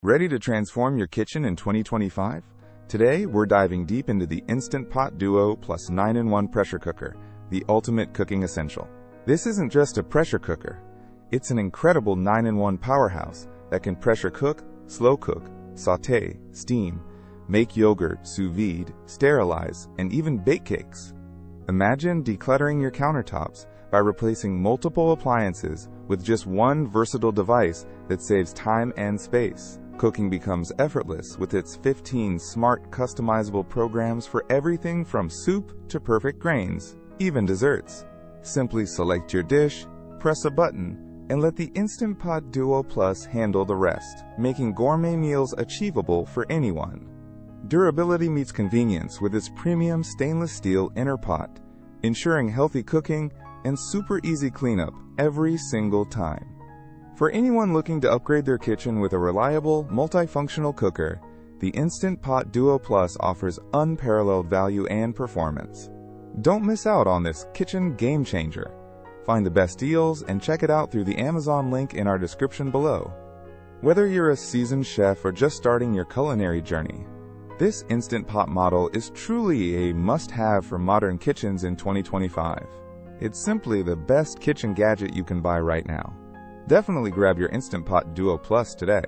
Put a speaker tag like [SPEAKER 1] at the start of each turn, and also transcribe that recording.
[SPEAKER 1] Ready to transform your kitchen in 2025? Today, we're diving deep into the Instant Pot Duo Plus 9-in-1 pressure cooker, the ultimate cooking essential. This isn't just a pressure cooker. It's an incredible 9-in-1 powerhouse that can pressure cook, slow cook, sauté, steam, make yogurt, sous vide, sterilize, and even bake cakes. Imagine decluttering your countertops by replacing multiple appliances with just one versatile device that saves time and space. Cooking becomes effortless with its 15 smart, customizable programs for everything from soup to perfect grains, even desserts. Simply select your dish, press a button, and let the Instant Pot Duo Plus handle the rest, making gourmet meals achievable for anyone. Durability meets convenience with its premium stainless steel inner pot, ensuring healthy cooking and super easy cleanup every single time. For anyone looking to upgrade their kitchen with a reliable, multifunctional cooker, the Instant Pot Duo Plus offers unparalleled value and performance. Don't miss out on this kitchen game changer. Find the best deals and check it out through the Amazon link in our description below. Whether you're a seasoned chef or just starting your culinary journey, this Instant Pot model is truly a must-have for modern kitchens in 2025. It's simply the best kitchen gadget you can buy right now. Definitely grab your Instant Pot Duo Plus today.